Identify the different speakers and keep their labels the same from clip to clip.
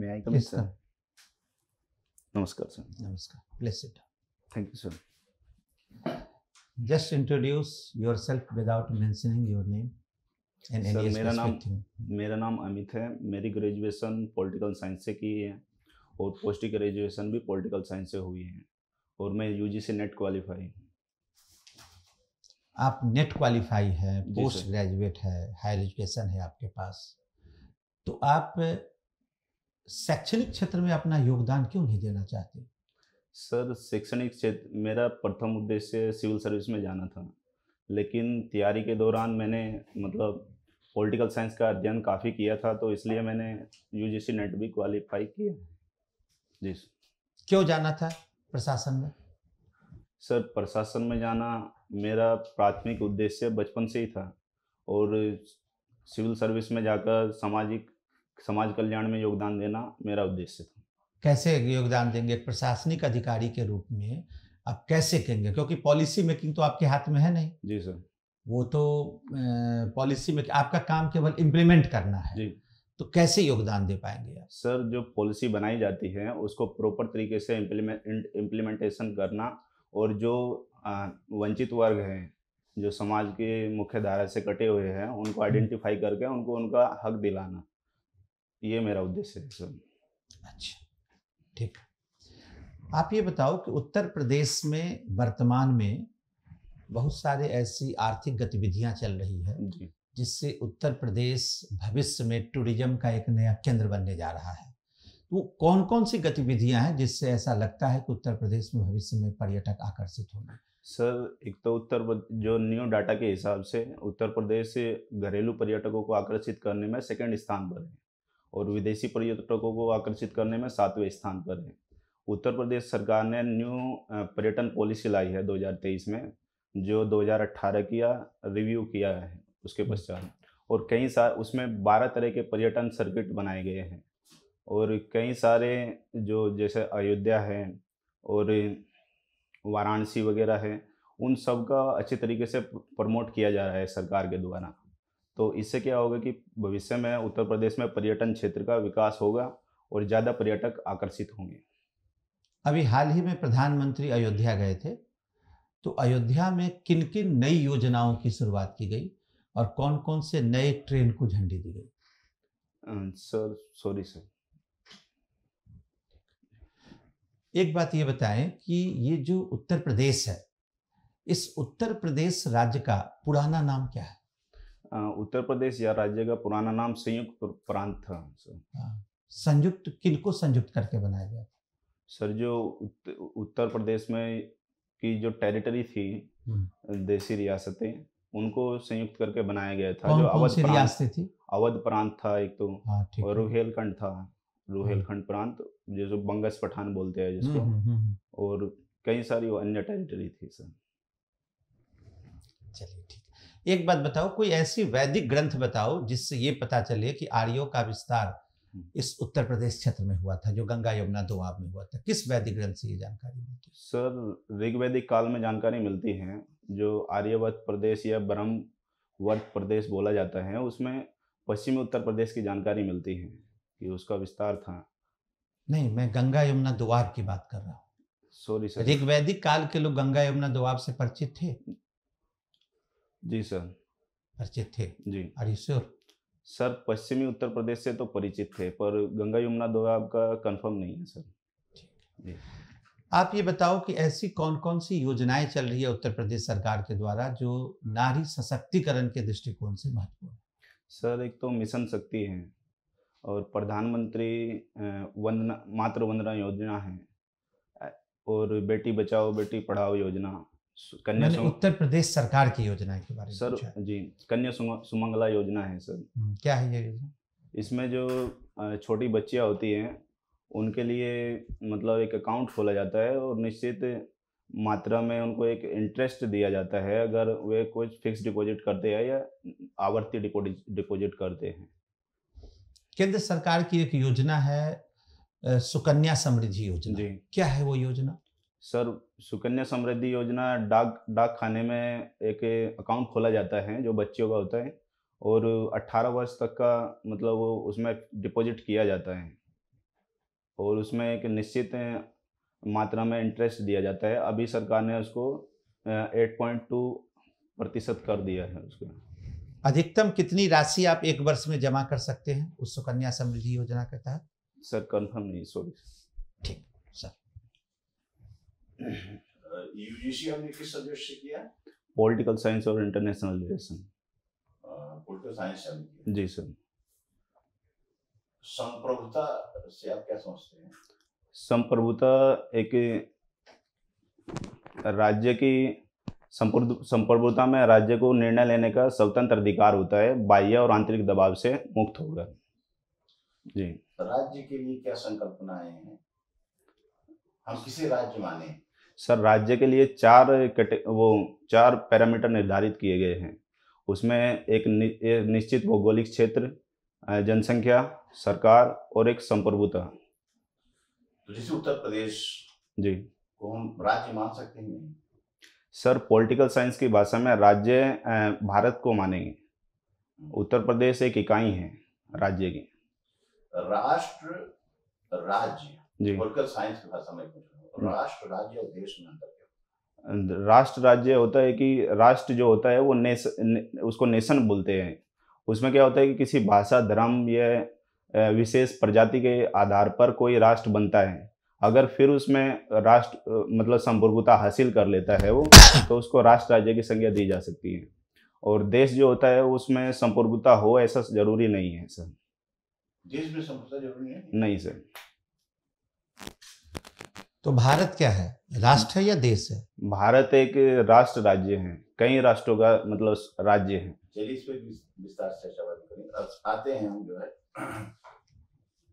Speaker 1: May I come in,
Speaker 2: Yes,
Speaker 1: sir?
Speaker 2: sir.
Speaker 1: Namaskar, sir.
Speaker 2: Namaskar. Please sit down.
Speaker 1: Thank you, sir.
Speaker 2: Just introduce yourself without mentioning your name and
Speaker 1: sir
Speaker 2: any specific thing.
Speaker 1: मेरा नाम अमित है। मेरी graduation political science से की है और post graduation भी political science से हुई है और मैं यूजीसी नेट क्वालिफाई।
Speaker 2: आप नेट क्वालिफाई है,
Speaker 1: जी
Speaker 2: पोस्ट
Speaker 1: सर।
Speaker 2: ग्रेजुएट है, हायर एजुकेशन है आपके पास, तो आप शैक्षणिक क्षेत्र में अपना योगदान क्यों नहीं देना चाहते?
Speaker 1: सर शैक्षणिक क्षेत्र मेरा प्रथम उद्देश्य सिविल सर्विस में जाना था, लेकिन तैयारी के दौरान मैंने मतलब पॉलिटिकल साइंस का अध्ययन काफ़ी किया था, तो इसलिए मैंने यूजीसी नेट भी क्वालिफाई किया। जी सर।
Speaker 2: क्यों जाना था प्रशासन में?
Speaker 1: सर प्रशासन में जाना मेरा प्राथमिक उद्देश्य बचपन से ही था और सिविल सर्विस में जाकर समाज कल्याण में योगदान देना मेरा उद्देश्य था।
Speaker 2: कैसे योगदान देंगे एक प्रशासनिक अधिकारी के रूप में? आप कैसे कहेंगे, क्योंकि पॉलिसी मेकिंग तो आपके हाथ में है नहीं।
Speaker 1: जी सर।
Speaker 2: वो तो पॉलिसी में आपका काम केवल इम्प्लीमेंट करना है।
Speaker 1: जी
Speaker 2: तो कैसे योगदान दे पाएंगे आप?
Speaker 1: सर, जो पॉलिसी बनाई जाती है उसको प्रॉपर तरीके से इम्प्लीमेंटेशन करना और जो वंचित वर्ग हैं, जो समाज के मुख्य धारा से कटे हुए हैं, उनको आइडेंटिफाई करके उनको उनका हक दिलाना, ये मेरा उद्देश्य है सर।
Speaker 2: अच्छा, ठीक। आप ये बताओ कि उत्तर प्रदेश में वर्तमान में बहुत सारे ऐसी आर्थिक गतिविधियां चल रही है
Speaker 1: जी
Speaker 2: जिससे उत्तर प्रदेश भविष्य में टूरिज्म का एक नया केंद्र बनने जा रहा है। वो कौन कौन सी गतिविधियां हैं जिससे ऐसा लगता है कि उत्तर प्रदेश में भविष्य में पर्यटक आकर्षित होंगे?
Speaker 1: सर, एक तो जो न्यू डाटा के हिसाब से उत्तर प्रदेश से घरेलू पर्यटकों को आकर्षित करने में सेकंड स्थान पर है और विदेशी पर्यटकों को आकर्षित करने में 7वें स्थान पर है। उत्तर प्रदेश सरकार ने न्यू पर्यटन पॉलिसी लाई है 2023 में, जो 2018 किया रिव्यू किया है उसके पश्चात, और कई सारे उसमें 12 तरह के पर्यटन सर्किट बनाए गए हैं और कई सारे जो जैसे अयोध्या है और वाराणसी वगैरह है, उन सब का अच्छे तरीके से प्रमोट किया जा रहा है सरकार के द्वारा। तो इससे क्या होगा कि भविष्य में उत्तर प्रदेश में पर्यटन क्षेत्र का विकास होगा और ज़्यादा पर्यटक आकर्षित होंगे।
Speaker 2: अभी हाल ही में प्रधानमंत्री अयोध्या गए थे, तो अयोध्या में किन किन नई योजनाओं की शुरुआत की गई और कौन कौन से नए ट्रेन को झंडी दी गई?
Speaker 1: Sir sorry sir.
Speaker 2: एक बात ये बताएं कि ये जो उत्तर प्रदेश है, इस उत्तर प्रदेश राज्य का पुराना नाम क्या है?
Speaker 1: उत्तर प्रदेश या राज्य का पुराना नाम संयुक्त प्रांत था सर।
Speaker 2: संयुक्त किनको संयुक्त करके बनाया गया था?
Speaker 1: सर, जो उत्तर प्रदेश में की जो टेरिटरी थी, देशी रियासतें, उनको संयुक्त करके बनाया गया था।
Speaker 2: कौन
Speaker 1: जो
Speaker 2: कौन सी रियासतें थी?
Speaker 1: अवध प्रांत था एक तो,
Speaker 2: हाँ, ठीक
Speaker 1: और
Speaker 2: है।
Speaker 1: रुहेलखंड था, रुहेलखंड प्रांत, जो बंगस पठान बोलते हैं जिसको, और कई सारी अन्य टेरिटरी थी सर।
Speaker 2: चलिए ठीक है। एक बात बताओ, कोई ऐसी वैदिक ग्रंथ बताओ जिससे ये पता चले कि आर्यों का विस्तार इस उत्तर प्रदेश क्षेत्र में हुआ था, जो गंगा यमुना दोआब में हुआ था। किस वैदिक ग्रंथ से ये जानकारी मिलती है?
Speaker 1: सर, ऋग्वैदिक काल में जानकारी मिलती है। जो आर्यवर्त प्रदेश या ब्रह्मवर्त प्रदेश बोला जाता है, उसमें पश्चिमी उत्तर प्रदेश की जानकारी मिलती है कि उसका विस्तार था।
Speaker 2: नहीं, मैं गंगा यमुना दोआब की बात कर रहा हूँ।
Speaker 1: Sorry sir.
Speaker 2: ऋग्वैदिक काल के लोग गंगा यमुना दोआब से परिचित थे?
Speaker 1: जी सर।
Speaker 2: परिचित थे?
Speaker 1: जी
Speaker 2: आर यू श्योर?
Speaker 1: सर, पश्चिमी उत्तर प्रदेश से तो परिचित थे, पर गंगा यमुना दोआब का कंफर्म नहीं है सर। जी।
Speaker 2: आप ये बताओ कि ऐसी कौन कौन सी योजनाएं चल रही है उत्तर प्रदेश सरकार के द्वारा जो नारी सशक्तिकरण के दृष्टिकोण से महत्वपूर्ण है?
Speaker 1: सर, एक तो मिशन शक्ति है और प्रधानमंत्री मातृ वंदना योजना है और बेटी बचाओ बेटी पढ़ाओ योजना,
Speaker 2: मैंने उत्तर प्रदेश सरकार की योजनाएं के बारे में
Speaker 1: सर
Speaker 2: पूछा है।
Speaker 1: जी, कन्या सुमंगला योजना है सर।
Speaker 2: क्या है ये योजना?
Speaker 1: इसमें जो छोटी बच्चियां होती हैं उनके लिए मतलब एक अकाउंट खोला जाता है और निश्चित मात्रा में उनको एक इंटरेस्ट दिया जाता है अगर वे कुछ फिक्स डिपॉजिट करते हैं या आवर्ती डिपॉजिट करते हैं।
Speaker 2: केंद्र सरकार की एक योजना है सुकन्या समृद्धि योजना।
Speaker 1: जी।
Speaker 2: क्या है वो योजना?
Speaker 1: सर, सुकन्या समृद्धि योजना डाक खाने में एक अकाउंट खोला जाता है जो बच्चियों का होता है और 18 वर्ष तक का मतलब वो उसमें डिपॉजिट किया जाता है और उसमें एक निश्चित मात्रा में इंटरेस्ट दिया जाता है। अभी सरकार ने उसको 8.2% कर दिया है उसको।
Speaker 2: अधिकतम कितनी राशि आप एक वर्ष में जमा कर सकते हैं उस सुकन्या समृद्धि योजना के तहत?
Speaker 1: सर कंफर्म नहीं, सॉरी।
Speaker 2: ठीक सर।
Speaker 3: यूजीसी हमने किस सब्जेक्ट से किया?
Speaker 1: पॉलिटिकल साइंस और इंटरनेशनल रिलेशन।
Speaker 3: पॉलिटिकल साइंस से हमने किया।
Speaker 1: जी सर।
Speaker 3: संप्रभुता से आप क्या समझते हैं?
Speaker 1: संप्रभुता एक राज्य की संप्रभुता में राज्य को निर्णय लेने का स्वतंत्र अधिकार होता है, बाह्य और आंतरिक दबाव से मुक्त होगा। जी।
Speaker 3: राज्य के लिए क्या संकल्पनाएं हैं? हम किसे राज्य माने?
Speaker 1: सर राज्य के लिए चार पैरामीटर निर्धारित किए गए हैं। उसमें एक निश्चित भौगोलिक क्षेत्र, जनसंख्या, सरकार और एक संप्रभुता।
Speaker 3: तो जैसे उत्तर प्रदेश
Speaker 1: जी
Speaker 3: को हम राज्य मान सकते हैं? नहीं।
Speaker 1: सर पॉलिटिकल साइंस की भाषा में राज्य भारत को मानेंगे। उत्तर प्रदेश एक इकाई है राज्य की।
Speaker 3: राष्ट्र राज्य
Speaker 1: जी।
Speaker 3: पॉलिटिकल साइंस की भाषा में राष्ट्र राज्य और देश में अंतर क्या?
Speaker 1: राष्ट्र राज्य होता है कि राष्ट्र जो होता है वो उसको नेशन बोलते हैं। उसमें क्या होता है कि किसी भाषा, धर्म या विशेष प्रजाति के आधार पर कोई राष्ट्र बनता है। अगर फिर उसमें राष्ट्र मतलब संप्रभुता हासिल कर लेता है वो, तो उसको राष्ट्र राज्य की संज्ञा दी जा सकती है। और देश जो होता है उसमें संप्रभुता हो ऐसा जरूरी नहीं है सर।
Speaker 3: देश में संप्रभुता जरूरी है?
Speaker 1: नहीं सर।
Speaker 2: तो भारत क्या है, राष्ट्र है या देश है?
Speaker 1: भारत एक राष्ट्र राज्य है, कई राष्ट्रों का मतलब राज्य है।
Speaker 3: चलिए इस पर विस्तार से चर्चा करेंगे। अब आते हैं हम जो है,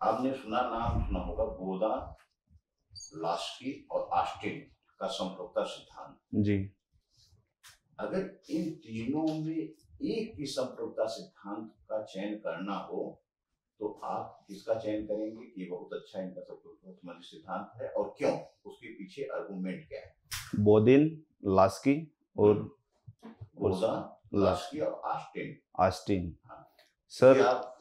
Speaker 3: आपने नाम सुना होगा गोदा, लास्की और ऑस्टिन का संप्रभुता सिद्धांत।
Speaker 1: जी।
Speaker 3: अगर इन तीनों में एक ही संप्रभुता सिद्धांत का चयन करना हो तो आप किसका चयन करेंगे कि बहुत अच्छा इनका संप्रभुता सिद्धांत है और क्यों? उसके पीछे आर्गुमेंट क्या है?
Speaker 1: बोदिन, लास्की और
Speaker 3: गोदा, लास्की और
Speaker 1: ऑस्टिन। सर
Speaker 3: आप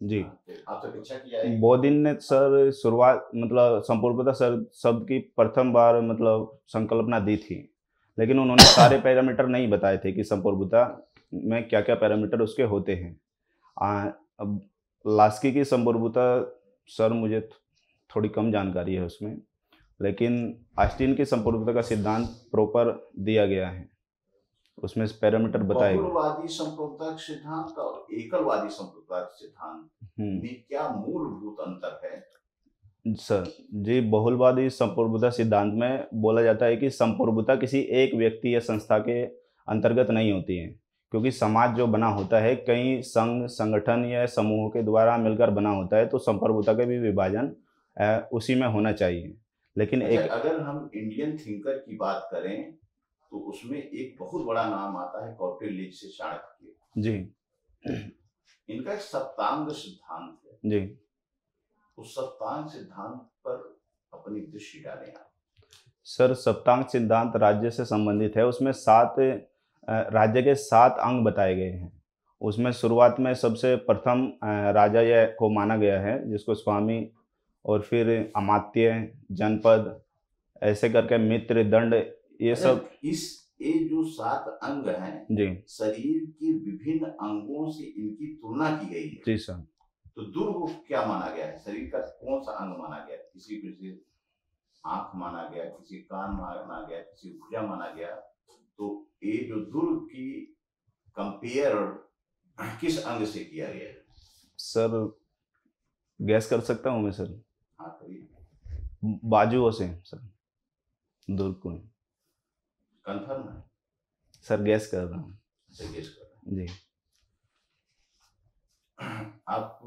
Speaker 1: जी,
Speaker 3: आप तो इच्छा किया है।
Speaker 1: बोदिन ने सर शुरुआत मतलब संप्रभुता शब्द की प्रथम बार मतलब संकल्पना दी थी, लेकिन उन्होंने सारे पैरामीटर नहीं बताए थे कि संप्रभुता में क्या क्या पैरामीटर उसके होते हैं। अब लास्की की संप्रभुता सर मुझे थोड़ी कम जानकारी है उसमें, लेकिन ऑस्टिन की संप्रभुता का सिद्धांत प्रॉपर दिया गया है, उसमें पैरामीटर बताए गए।
Speaker 3: बहुलवादी संप्रभुता सिद्धांत और एकलवादी संप्रभुता सिद्धांत में क्या मूलभूत अंतर है?
Speaker 1: सर जी, बहुलवादी संप्रभुता सिद्धांत में बोला जाता है कि संप्रभुता किसी एक व्यक्ति या संस्था के अंतर्गत नहीं होती है, क्योंकि समाज जो बना होता है कई संघ, संगठन या समूहों के द्वारा मिलकर बना होता है, तो संप्रभुता का भी विभाजन उसी में होना चाहिए। लेकिन
Speaker 3: अगर हम इंडियन थिंकर की बात करें तो उसमें एक बहुत बड़ा नाम आता है कौटिल्य से चाणक्य।
Speaker 1: जी।
Speaker 3: इनका एक सप्तांग सिद्धांत है।
Speaker 1: जी।
Speaker 3: उस सप्तांग सिद्धांत पर अपनी दृष्टि डालें आप।
Speaker 1: सर सप्तांग सिद्धांत राज्य से संबंधित है। उसमें राज्य के 7 अंग बताए गए हैं। उसमें शुरुआत में सबसे प्रथम राजा या को माना गया है, जिसको स्वामी, और फिर अमात्य, जनपद, ऐसे करके मित्र, दंड, ये सब।
Speaker 3: ये जो 7 अंग हैं
Speaker 1: जी,
Speaker 3: शरीर के विभिन्न अंगों से इनकी तुलना की गई है।
Speaker 1: जी सर।
Speaker 3: तो दुर्ग क्या माना गया है? शरीर का कौन सा अंग माना गया? किसी को आंख माना गया, किसी कान माना गया, किसी भुजा माना गया। तो ये जो दुर्ग की कंपेयर किस अंग से किया गया है?
Speaker 1: सर गैस कर सकता हूँ मैं सर?
Speaker 3: हाँ करिए।
Speaker 1: बाजुओं से सर, दुर्ग को।
Speaker 3: कंफर्म है
Speaker 1: सर? गैस कर रहा हूँ।
Speaker 3: गेस कर रहे हैं
Speaker 1: जी।
Speaker 3: आप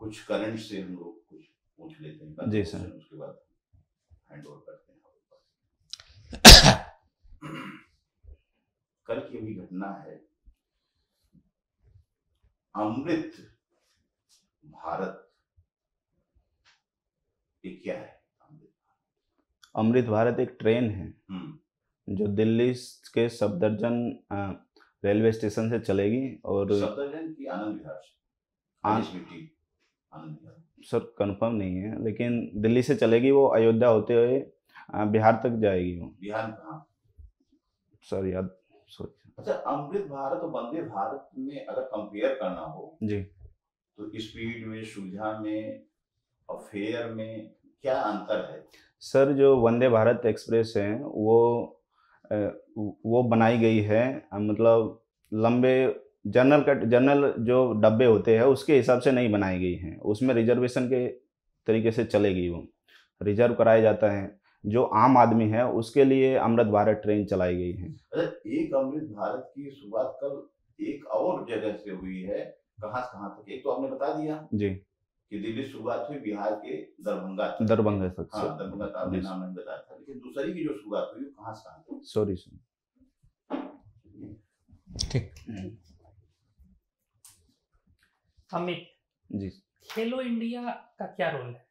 Speaker 3: कुछ करंट से हम लोग कुछ पूछ लेते हैं
Speaker 1: जी सर।
Speaker 3: उसके बाद हैंड ओवर करते हैं। कल की अभी घटना है, अमृत भारत, ये क्या है?
Speaker 1: अमृत भारत एक ट्रेन है जो दिल्ली के सफदरजंग रेलवे स्टेशन से चलेगी और
Speaker 3: सफदरजंग की आनंद विहार से आनंद विहार?
Speaker 1: सर कंफर्म नहीं है, लेकिन दिल्ली से चलेगी वो, अयोध्या होते हुए बिहार तक जाएगी वो।
Speaker 3: बिहार में कहाँ?
Speaker 1: सर याद सॉरी
Speaker 3: अच्छा, अमृत भारत और वंदे भारत में अगर कंपेयर करना हो
Speaker 1: जी।
Speaker 3: तो स्पीड में, सुविधा में और फेयर में क्या अंतर है?
Speaker 1: सर जो वंदे भारत एक्सप्रेस है वो बनाई गई है मतलब लंबे जनरल जो डब्बे होते हैं उसके हिसाब से नहीं बनाई गई हैं। उसमें रिजर्वेशन के तरीके से चलेगी वो, रिजर्व कराया जाता है। जो आम आदमी है उसके लिए अमृत भारत ट्रेन चलाई गई है।
Speaker 3: अच्छा, एक अमृत भारत की शुरुआत कल एक और जगह से हुई है, कहाँ से कहाँ तक? एक तो आपने बता दिया
Speaker 1: जी,
Speaker 3: कि दिल्ली से शुरुआत हुई, बिहार के दरभंगा तक।
Speaker 1: दरभंगा तक।
Speaker 3: हाँ, दरभंगा तक आपने
Speaker 1: जी
Speaker 3: नाम नहीं बताया था, लेकिन दूसरी की जो शुरुआत हुई वो कहाँ से कहाँ तक?
Speaker 1: Sorry sir.
Speaker 2: ठीक।
Speaker 4: अमित
Speaker 1: जी
Speaker 4: खेलो इंडिया का क्या रोल है?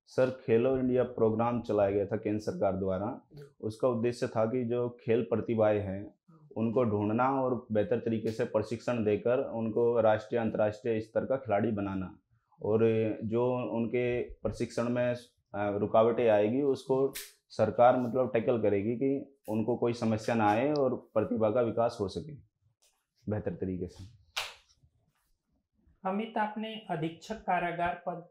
Speaker 1: सर, खेलो इंडिया प्रोग्राम चलाया गया था केंद्र सरकार द्वारा। उसका उद्देश्य था कि जो खेल प्रतिभाएं हैं उनको ढूंढना और बेहतर तरीके से प्रशिक्षण देकर उनको राष्ट्रीय अंतर्राष्ट्रीय स्तर का खिलाड़ी बनाना, और जो उनके प्रशिक्षण में रुकावटें आएगी उसको सरकार मतलब टैकल करेगी कि उनको कोई समस्या ना आए और प्रतिभा का विकास हो सके बेहतर तरीके से।
Speaker 4: अमित, आपने अधीक्षक कारागार पद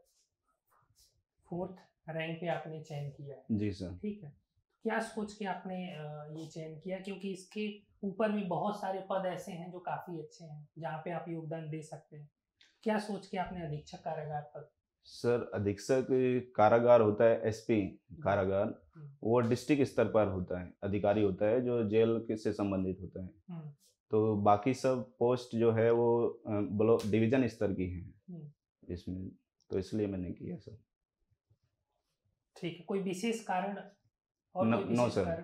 Speaker 4: 4th रैंक पे आपने चयन किया है।
Speaker 1: जी सर।
Speaker 4: ठीक है, क्या सोच के आपने ये चयन किया? क्योंकि इसके ऊपर भी बहुत सारे पद ऐसे हैं जो काफी अच्छे हैं जहाँ पे आप योगदान दे सकते हैं। क्या सोच के आपने अधीक्षक कारागार पद?
Speaker 1: सर, अधीक्षक कारागार होता है एसपी कारागार, वो डिस्ट्रिक्ट स्तर पर होता है, अधिकारी होता है जो जेल के से संबंधित होता है। तो बाकी सब पोस्ट जो है वो ब्लॉक डिवीजन स्तर की हैं इसमें, तो इसलिए मैंने किया सर।
Speaker 4: ठीक है, कोई विशेष कारण? और कोई
Speaker 1: नो
Speaker 4: विशेष
Speaker 1: सर।
Speaker 4: कारण?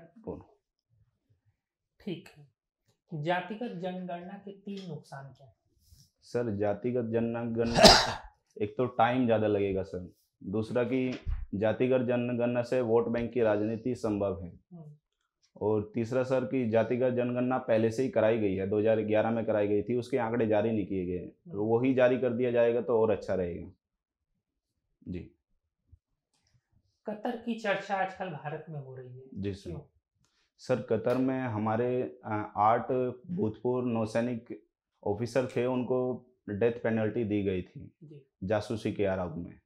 Speaker 4: ठीक है, जातिगत जनगणना के 3 नुकसान क्या है?
Speaker 1: सर, जातिगत जनगणना एक तो टाइम ज़्यादा लगेगा सर, दूसरा कि जातिगत जनगणना से वोट बैंक की राजनीति संभव है, और तीसरा सर कि जातिगत जनगणना पहले से ही कराई गई है, 2011 में कराई गई थी, उसके आंकड़े जारी नहीं किए गए, तो वही जारी कर दिया जाएगा तो और अच्छा रहेगा जी।
Speaker 4: कतर की चर्चा आजकल भारत में हो रही है।
Speaker 1: जी सर।
Speaker 4: क्यों?
Speaker 1: सर, कतर में हमारे 8 भूतपूर्व नौसैनिक ऑफिसर थे, उनको डेथ पेनल्टी दी गई थी
Speaker 4: जी।
Speaker 1: जासूसी के आरोप में।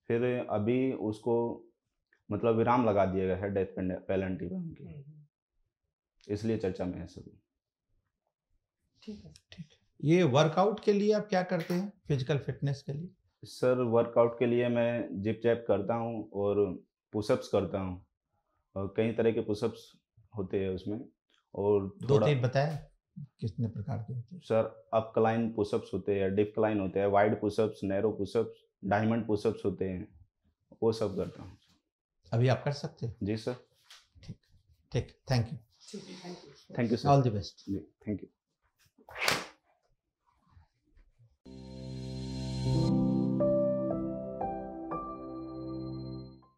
Speaker 1: फिर अभी उसको मतलब विराम लगा दिया गया है डेथ पेनल्टी पर उनकी, इसलिए चर्चा में है सभी।
Speaker 4: ठीक है।
Speaker 2: ठीक है। ये वर्कआउट के लिए आप क्या करते हैं, फिजिकल फिटनेस के लिए?
Speaker 1: सर, वर्कआउट के लिए मैं जिप जैप करता हूँ और पुशअप्स करता हूँ, और कई तरह के पुशअप्स होते हैं उसमें, और थोड़ा
Speaker 2: 2-3 बताएं कितने प्रकार के होते हैं?
Speaker 1: सर, अपक्लाइन पुशअप्स होते हैं, डिक्लाइन होते हैं, wide pushups, narrow pushups, diamond pushups होते हैं, वो सब करता हूँ।
Speaker 2: अभी आप कर सकते हैं?
Speaker 1: जी सर।
Speaker 2: ठीक, थैंक यू।
Speaker 4: ठीक है, thank you.
Speaker 1: Thank you sir.
Speaker 2: All the best.
Speaker 1: जी, थैंक यू।